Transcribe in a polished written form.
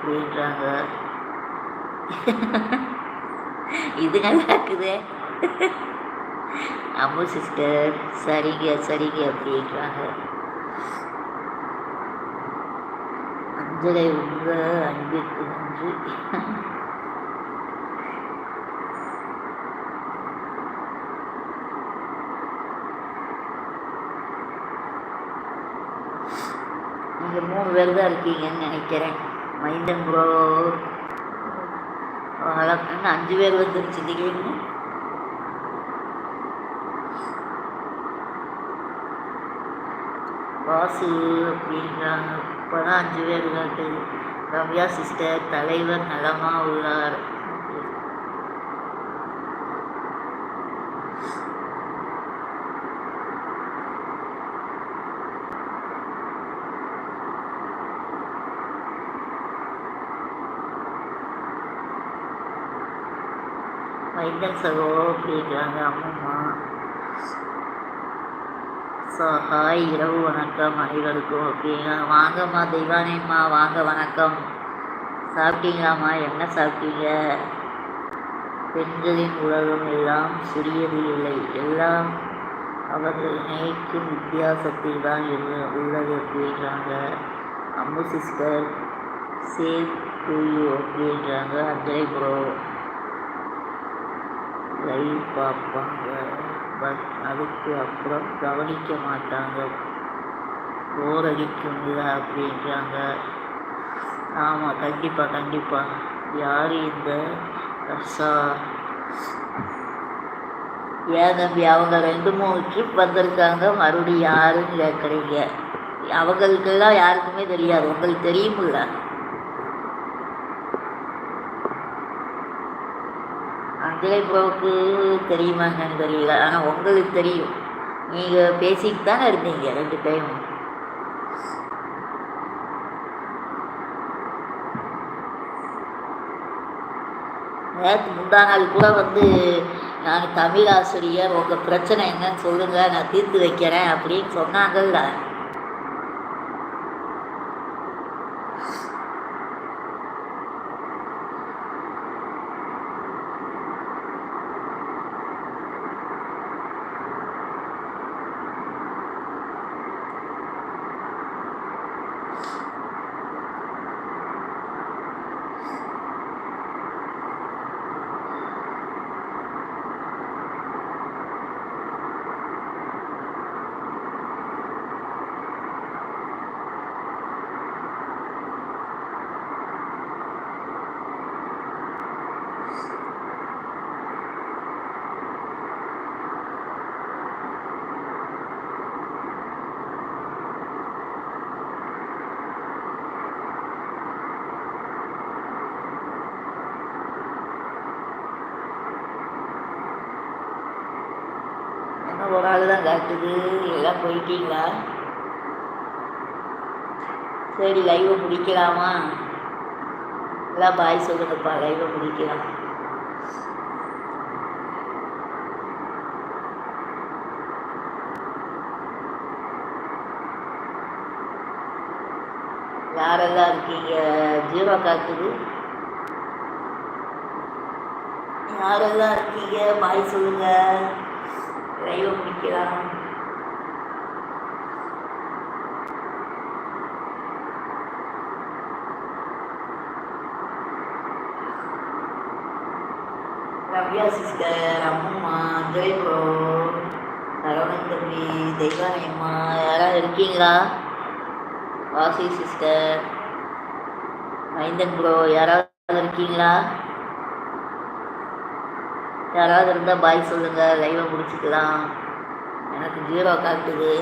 அப்படின்றாங்க. இது நல்லா இருக்குது. அம்மு சிஸ்டர் சரிங்க சரிங்க அப்படின்றாங்க. அஞ்சலை உங்க அன்பிற்கு நன்றி. நீங்கள் 3 பேர் தான் இருக்கீங்கன்னு நினைக்கிறேன். மைந்தன் ப்ரோ இன்னும் 5 பேர் வந்துருச்சு திடீர்னு. வாசு அப்படின்றாங்க. இப்போ தான் 5 பேர் காட்டுது. ரம்யா சிஸ்டர் தலைவர் நலமாக உள்ளார். மைந்தன் சகோ அப்படின்றாங்க அம்மம்மா. ஸோ ஹாய் இரவு வணக்கம் அனைவருக்கும் அப்படிங்க. வாங்கம்மா தெய்வானேம்மா வாங்க வணக்கம். சாப்பிட்டீங்களாம்மா? என்ன சாப்பிட்டீங்க? பெண்களின் உலகம் எல்லாம் சிறியது இல்லை, எல்லாம் அவர்கள் நினைக்கும் வித்தியாசத்தில் தான் உள்ளது அப்படின்றாங்க. Ammu sister save to you அப்படின்றாங்க. அஞ்சலை ப்ரோ லைவ் பார்ப்பாங்க, பட் அதுக்கு அப்புறம் கவனிக்க மாட்டாங்க, போர் அடிக்கும்ல அப்படின்றாங்க. ஆமாம் கண்டிப்பாக கண்டிப்பாக. யார் இந்த கஷா? ஏன் தம்பி அவங்க 2-3 ட்ரிப் வந்திருக்காங்க, மறுபடியும் யாருன்னு கேட்குறீங்க? அவங்களுக்கெல்லாம் யாருக்குமே தெரியாது, உங்களுக்கு தெரியுமில்ல. அஞ்சலை ப்ரோவுக்கு தெரியுமாங்கன்னு தெரியல, ஆனால் உங்களுக்கு தெரியும். நீங்கள் பேசிட்டு தானே இருந்தீங்க 2 டைம். நேற்று முந்தா நாள் கூட வந்து நான் தமிழ் ஆசிரியர், உங்கள் பிரச்சனை என்னன்னு சொல்லுங்கள், நான் தீர்த்து வைக்கிறேன் அப்படின்னு சொன்னாங்கல்ல. ஒரு ஆள் தான் காட்டுது. எல்லாம் போயிட்டீங்களா? சரி லைவை முடிக்கலாமா? எல்லாம் பாய் சொல்லுங்கப்பா, லைவை முடிக்கலாம். யாரெல்லாம் இருக்கீங்க? 0 காட்டுது. யாரெல்லாம் இருக்கீங்க பாய் சொல்லுங்க, லைவை முடிக்கலாம். ரம்யா சிஸ்டர், அம்மா, அஞ்சலி ப்ரோ, சரவணன் தம்பி, தெய்வானயம்மா யாராவது இருக்கீங்களா? வாசி சிஸ்டர், மைந்தன் ப்ரோ யாராவது இருக்கீங்களா? யாராவது இருந்தால் பாய் சொல்லுங்கள், லைவை முடிச்சுக்கலாம். எனக்கு 0 காட்டுது.